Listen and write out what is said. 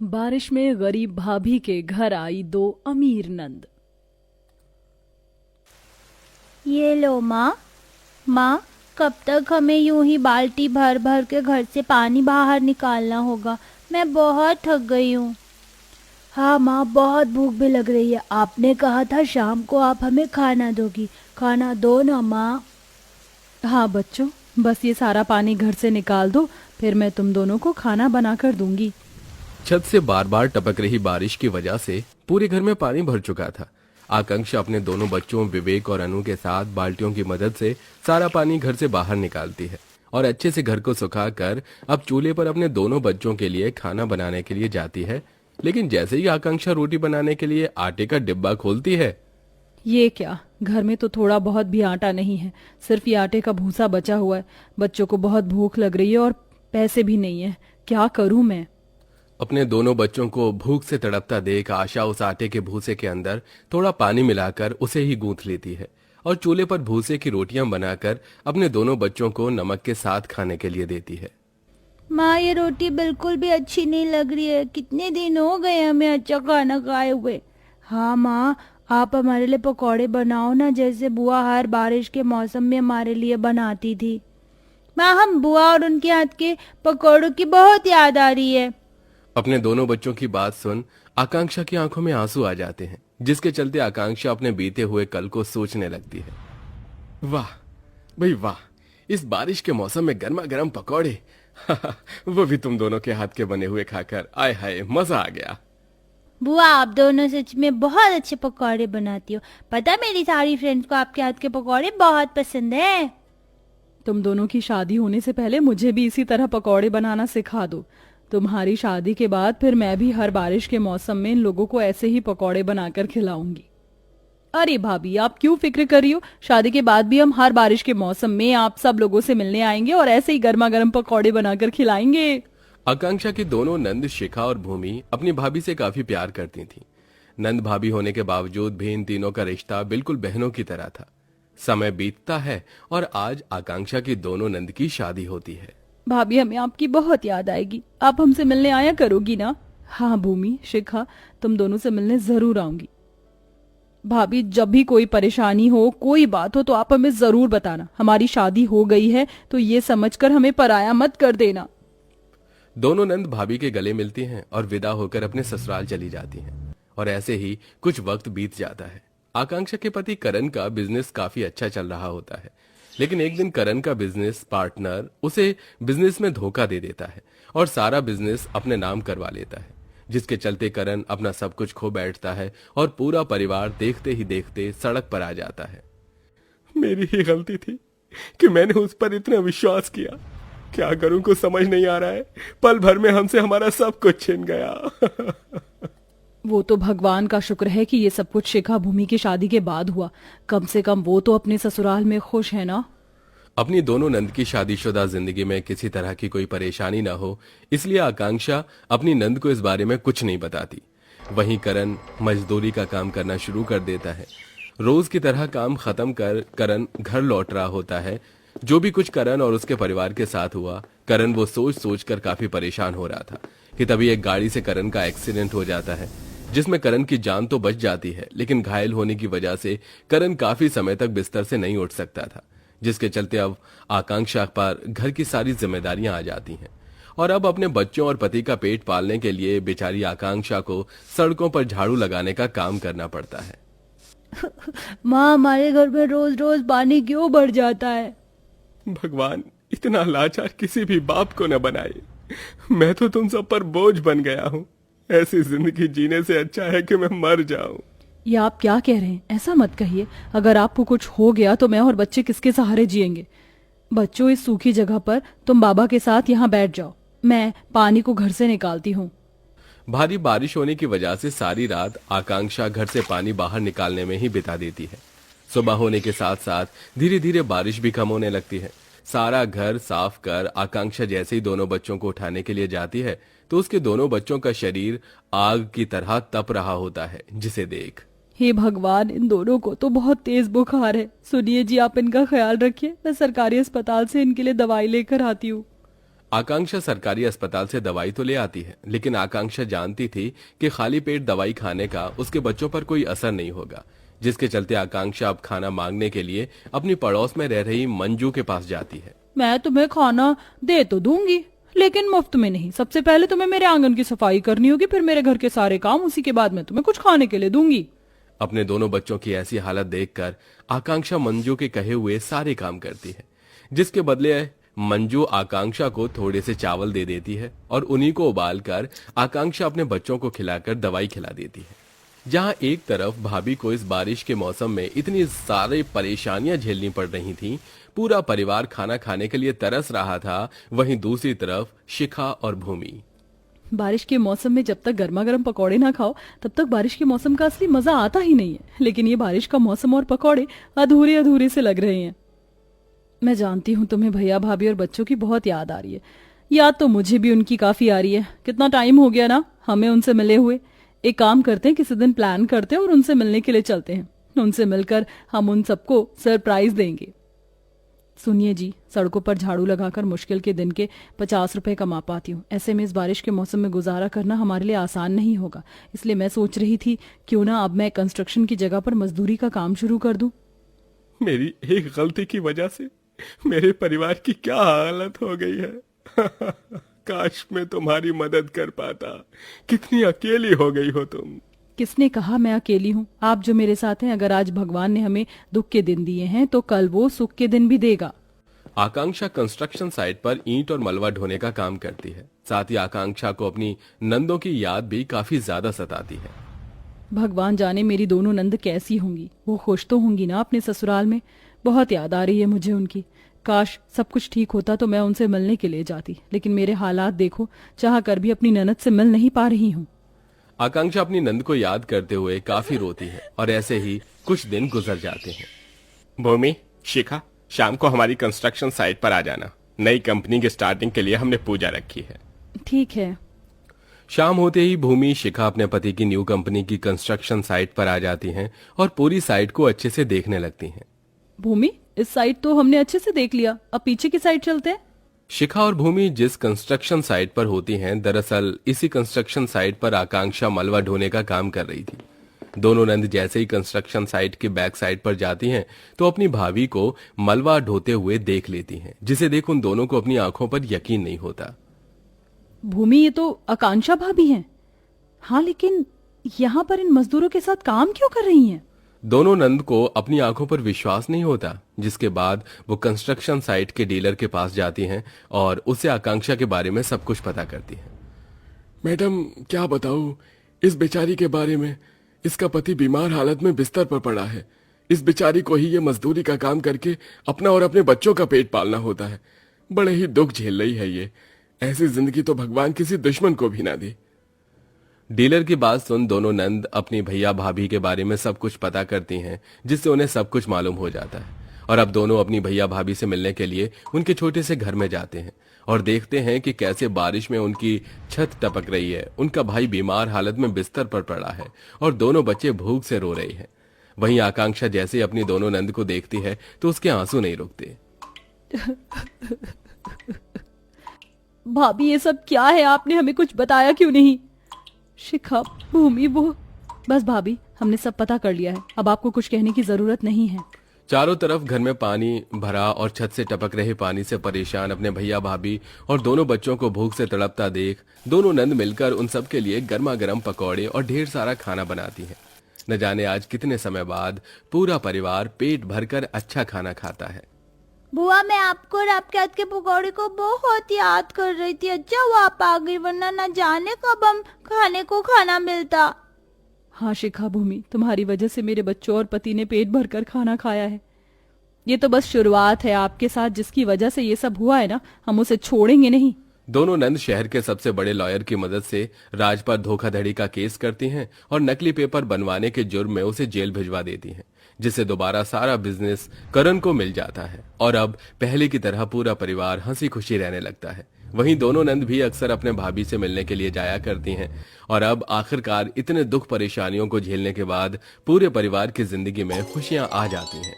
बारिश में गरीब भाभी के घर आई दो अमीर नंद। ये लो माँ। माँ, कब तक हमें यूं ही बाल्टी भर भर के घर से पानी बाहर निकालना होगा? मैं बहुत थक गई हूँ। हाँ माँ, बहुत भूख भी लग रही है। आपने कहा था शाम को आप हमें खाना दोगी। खाना दो ना माँ। हाँ बच्चों, बस ये सारा पानी घर से निकाल दो, फिर मैं तुम दोनों को खाना बना कर दूंगी। छत से बार बार टपक रही बारिश की वजह से पूरे घर में पानी भर चुका था। आकांक्षा अपने दोनों बच्चों विवेक और अनु के साथ बाल्टियों की मदद से सारा पानी घर से बाहर निकालती है और अच्छे से घर को सुखाकर अब चूल्हे पर अपने दोनों बच्चों के लिए खाना बनाने के लिए जाती है। लेकिन जैसे ही आकांक्षा रोटी बनाने के लिए आटे का डिब्बा खोलती है, ये क्या, घर में तो थोड़ा बहुत भी आटा नहीं है, सिर्फ ये आटे का भूसा बचा हुआ है। बच्चों को बहुत भूख लग रही है और पैसे भी नहीं है, क्या करूं मैं। अपने दोनों बच्चों को भूख से तड़पता देख आशा उस आटे के भूसे के अंदर थोड़ा पानी मिलाकर उसे ही गूंथ लेती है और चूल्हे पर भूसे की रोटियां बनाकर अपने दोनों बच्चों को नमक के साथ खाने के लिए देती है। माँ, ये रोटी बिल्कुल भी अच्छी नहीं लग रही है। कितने दिन हो गए हमें अच्छा खाना खाए हुए। हाँ माँ, आप हमारे लिए पकौड़े बनाओ ना, जैसे बुआ हर बारिश के मौसम में हमारे लिए बनाती थी। माँ, हम बुआ और उनके हाथ के पकौड़ों की बहुत याद आ रही है। अपने दोनों बच्चों की बात सुन आकांक्षा की आंखों में आंसू आ जाते हैं, जिसके चलते आकांक्षा अपने बीते हुए कल को सोचने लगती है। वाह भाई वाह, इस बारिश के मौसम में गर्मा गर्म पकौड़े वो भी तुम दोनों के हाथ के बने हुए खाकर, आय हाय मजा आ गया। बुआ, आप दोनों सच में बहुत अच्छे पकौड़े बनाती हो। पता है, मेरी सारी फ्रेंड्स को आपके हाथ के पकौड़े बहुत पसंद है। तुम दोनों की शादी होने से पहले मुझे भी इसी तरह पकौड़े बनाना सिखा दो। तुम्हारी शादी के बाद फिर मैं भी हर बारिश के मौसम में इन लोगों को ऐसे ही पकौड़े बनाकर खिलाऊंगी। अरे भाभी, आप क्यों फिक्र कर रही हो? शादी के बाद भी हम हर बारिश के मौसम में आप सब लोगों से मिलने आएंगे और ऐसे ही गर्मा गर्म पकौड़े बनाकर खिलाएंगे। आकांक्षा की दोनों नंद शिखा और भूमि अपनी भाभी से काफी प्यार करती थीं। नंद भाभी होने के बावजूद भी इन तीनों का रिश्ता बिल्कुल बहनों की तरह था। समय बीतता है और आज आकांक्षा की दोनों नंद की शादी होती है। भाभी, हमें आपकी बहुत याद आएगी, आप हमसे मिलने आया करोगी ना? हाँ भूमि, शिखा, तुम दोनों से मिलने जरूर आऊंगी। भाभी, जब भी कोई परेशानी हो, कोई बात हो, तो आप हमें जरूर बताना। हमारी शादी हो गई है तो ये समझकर हमें पराया मत कर देना। दोनों नंद भाभी के गले मिलती हैं और विदा होकर अपने ससुराल चली जाती हैं। और ऐसे ही कुछ वक्त बीत जाता है। आकांक्षा के पति करण का बिजनेस काफी अच्छा चल रहा होता है, लेकिन एक दिन करण का बिजनेस पार्टनर उसे बिजनेस में धोखा दे देता है और सारा बिजनेस अपने नाम करवा लेता है, जिसके चलते करण अपना सब कुछ खो बैठता है और पूरा परिवार देखते ही देखते सड़क पर आ जाता है। मेरी ही गलती थी कि मैंने उस पर इतना विश्वास किया। क्या करूं कुछ समझ नहीं आ रहा है। पल भर में हमसे हमारा सब कुछ छिन गया। वो तो भगवान का शुक्र है कि ये सब कुछ शिखा भूमि की शादी के बाद हुआ। कम से कम वो तो अपने ससुराल में खुश है ना। अपनी दोनों नंद की शादीशुदा जिंदगी में किसी तरह की कोई परेशानी ना हो, इसलिए आकांक्षा अपनी नंद को इस बारे में कुछ नहीं बताती। वहीं करण मजदूरी का काम करना शुरू कर देता है। रोज की तरह काम खत्म कर करण घर लौट रहा होता है। जो भी कुछ करण और उसके परिवार के साथ हुआ, करण वो सोच सोच कर काफी परेशान हो रहा था कि तभी एक गाड़ी से करण का एक्सीडेंट हो जाता है, जिसमें करण की जान तो बच जाती है, लेकिन घायल होने की वजह से करण काफी समय तक बिस्तर से नहीं उठ सकता था, जिसके चलते अब आकांक्षा पर घर की सारी जिम्मेदारियां आ जाती हैं और अब अपने बच्चों और पति का पेट पालने के लिए बेचारी आकांक्षा को सड़कों पर झाड़ू लगाने का काम करना पड़ता है। माँ, हमारे घर में रोज रोज पानी क्यों बढ़ जाता है? भगवान इतना लाचार किसी भी बाप को न बनाए। मैं तो तुम सब पर बोझ बन गया हूँ। ऐसी जिंदगी जीने से अच्छा है कि मैं मर जाऊं। ये आप क्या कह रहे हैं? ऐसा मत कहिए। अगर आपको कुछ हो गया तो मैं और बच्चे किसके सहारे जिएंगे? बच्चों, इस सूखी जगह पर तुम बाबा के साथ यहाँ बैठ जाओ, मैं पानी को घर से निकालती हूँ। भारी बारिश होने की वजह से सारी रात आकांक्षा घर से पानी बाहर निकालने में ही बिता देती है। सुबह होने के साथ साथ धीरे धीरे बारिश भी कम होने लगती है। सारा घर साफ कर आकांक्षा जैसे ही दोनों बच्चों को उठाने के लिए जाती है तो उसके दोनों बच्चों का शरीर आग की तरह तप रहा होता है, जिसे देख हे भगवान, इन दोनों को तो बहुत तेज बुखार है। सुनिए जी, आप इनका ख्याल रखिए, मैं सरकारी अस्पताल से इनके लिए दवाई लेकर आती हूँ। आकांक्षा सरकारी अस्पताल से दवाई तो ले आती है, लेकिन आकांक्षा जानती थी कि खाली पेट दवाई खाने का उसके बच्चों पर कोई असर नहीं होगा, जिसके चलते आकांक्षा अब खाना मांगने के लिए अपनी पड़ोस में रह रही मंजू के पास जाती है। मैं तुम्हें खाना दे तो दूंगी, लेकिन मुफ्त में नहीं। सबसे पहले तुम्हें मेरे आंगन की सफाई करनी होगी, फिर मेरे घर के सारे काम, उसी के बाद मैं तुम्हें कुछ खाने के लिए दूंगी। अपने दोनों बच्चों की ऐसी हालत देखकर आकांक्षा मंजू के कहे हुए सारे काम करती है, जिसके बदले मंजू आकांक्षा को थोड़े से चावल दे देती है और उन्हीं को उबालकर आकांक्षा अपने बच्चों को खिलाकर दवाई खिला देती है। जहां एक तरफ भाभी को इस बारिश के मौसम में इतनी सारी परेशानियां झेलनी पड़ रही थीं, पूरा परिवार खाना खाने के लिए तरस रहा था, वहीं दूसरी तरफ शिखा और भूमि। बारिश के मौसम में जब तक गर्मा गर्म पकौड़े ना खाओ तब तक बारिश के मौसम का असली मजा आता ही नहीं है, लेकिन ये बारिश का मौसम और पकौड़े अधूरे अधूरे से लग रहे हैं। मैं जानती हूँ तुम्हें भैया भाभी और बच्चों की बहुत याद आ रही है। याद तो मुझे भी उनकी काफी आ रही है। कितना टाइम हो गया ना हमें उनसे मिले हुए। एक काम करते हैं, किसी दिन प्लान करते हैं और उनसे मिलने के लिए चलते हैं। उनसे मिलकर हम उन सबको सरप्राइज देंगे। सुनिए जी, सड़कों पर झाड़ू लगाकर मुश्किल के दिन के 50 रुपए कमा पाती हूँ। ऐसे में इस बारिश के मौसम में गुजारा करना हमारे लिए आसान नहीं होगा, इसलिए मैं सोच रही थी क्यों ना अब मैं कंस्ट्रक्शन की जगह पर मजदूरी का काम शुरू कर दूं। मेरी एक गलती की वजह से मेरे परिवार की क्या हालत हो गई है। काश मैं तुम्हारी मदद कर पाता। कितनी अकेली हो गई हो तुम। किसने कहा मैं अकेली हूँ? आप जो मेरे साथ हैं, अगर आज भगवान ने हमें दुख के दिन दिए हैं तो कल वो सुख के दिन भी देगा। आकांक्षा कंस्ट्रक्शन साइट पर ईंट और मलबा ढोने का काम करती है। साथ ही आकांक्षा को अपनी नंदों की याद भी काफी ज्यादा सताती है। भगवान जाने मेरी दोनों नंद कैसी होंगी। वो खुश तो होंगी ना अपने ससुराल में। बहुत याद आ रही है मुझे उनकी। काश सब कुछ ठीक होता तो मैं उनसे मिलने के लिए जाती, लेकिन मेरे हालात देखो, चाह कर भी अपनी ननद से मिल नहीं पा रही हूँ। आकांक्षा अपनी नंद को याद करते हुए काफी रोती है और ऐसे ही कुछ दिन गुजर जाते हैं। भूमि, शिखा, शाम को हमारी कंस्ट्रक्शन साइट पर आ जाना। नई कंपनी की स्टार्टिंग के लिए हमने पूजा रखी है। ठीक है। शाम होते ही भूमि, शिखा अपने पति की न्यू कंपनी की कंस्ट्रक्शन साइट पर आ जाती हैं और पूरी साइट को अच्छे से देखने लगती हैं। भूमि, इस साइट तो हमने अच्छे से देख लिया, अब पीछे की साइड चलते हैं। शिखा और भूमि जिस कंस्ट्रक्शन साइट पर होती हैं, दरअसल इसी कंस्ट्रक्शन साइट पर आकांक्षा मलबा ढोने का काम कर रही थी। दोनों नंद जैसे ही कंस्ट्रक्शन साइट के बैक साइड पर जाती हैं तो अपनी भाभी को मलबा ढोते हुए देख लेती हैं, जिसे देख उन दोनों को अपनी आंखों पर यकीन नहीं होता। भूमि, ये तो आकांक्षा भाभी हैं। हाँ, लेकिन यहाँ पर इन मजदूरों के साथ काम क्यों कर रही हैं? दोनों नंद को अपनी आंखों पर विश्वास नहीं होता, जिसके बाद वो कंस्ट्रक्शन साइट के डीलर के पास जाती हैं और उससे आकांक्षा के बारे में सब कुछ पता करती हैं। मैडम, क्या बताऊं इस बेचारी के बारे में। इसका पति बीमार हालत में बिस्तर पर पड़ा है। इस बेचारी को ही ये मजदूरी का काम करके अपना और अपने बच्चों का पेट पालना होता है। बड़े ही दुख झेल रही है ये। ऐसी जिंदगी तो भगवान किसी दुश्मन को भी ना दे। डीलर की बात सुन दोनों नंद अपनी भैया भाभी के बारे में सब कुछ पता करती हैं, जिससे उन्हें सब कुछ मालूम हो जाता है। और अब दोनों अपनी भैया भाभी से मिलने के लिए उनके छोटे से घर में जाते हैं और देखते हैं कि कैसे बारिश में उनकी छत टपक रही है। उनका भाई बीमार हालत में बिस्तर पर पड़ा है और दोनों बच्चे भूख से रो रहे हैं। वहीं आकांक्षा जैसे ही अपनी दोनों नंद को देखती है तो उसके आंसू नहीं रुकते। भाभी, ये सब क्या है? आपने हमें कुछ बताया क्यों नहीं? शिखा, भूमि, वो बस भाभी, हमने सब पता कर लिया है। अब आपको कुछ कहने की जरूरत नहीं है। चारों तरफ घर में पानी भरा और छत से टपक रहे पानी से परेशान अपने भैया भाभी और दोनों बच्चों को भूख से तड़पता देख दोनों नंद मिलकर उन सब के लिए गर्मा गर्म पकौड़े और ढेर सारा खाना बनाती हैं। न जाने आज कितने समय बाद पूरा परिवार पेट भरकर अच्छा खाना खाता है। बुआ, मैं आपको और आपके हाथ के पकौड़े को बहुत याद कर रही थी। अच्छा हुआ आप आ गई, वरना ना जाने कब हम खाने को खाना मिलता। हाँ शिखा, भूमि, तुम्हारी वजह से मेरे बच्चों और पति ने पेट भरकर खाना खाया है। ये तो बस शुरुआत है। आपके साथ जिसकी वजह से ये सब हुआ है ना, हम उसे छोड़ेंगे नहीं। दोनों नंद शहर के सबसे बड़े लॉयर की मदद से राज पर धोखाधड़ी का केस करती हैं और नकली पेपर बनवाने के जुर्म में उसे जेल भिजवा देती हैं, जिससे दोबारा सारा बिजनेस करण को मिल जाता है और अब पहले की तरह पूरा परिवार हंसी खुशी रहने लगता है। वहीं दोनों नंद भी अक्सर अपने भाभी से मिलने के लिए जाया करती हैं और अब आखिरकार इतने दुख परेशानियों को झेलने के बाद पूरे परिवार की जिंदगी में खुशियां आ जाती हैं।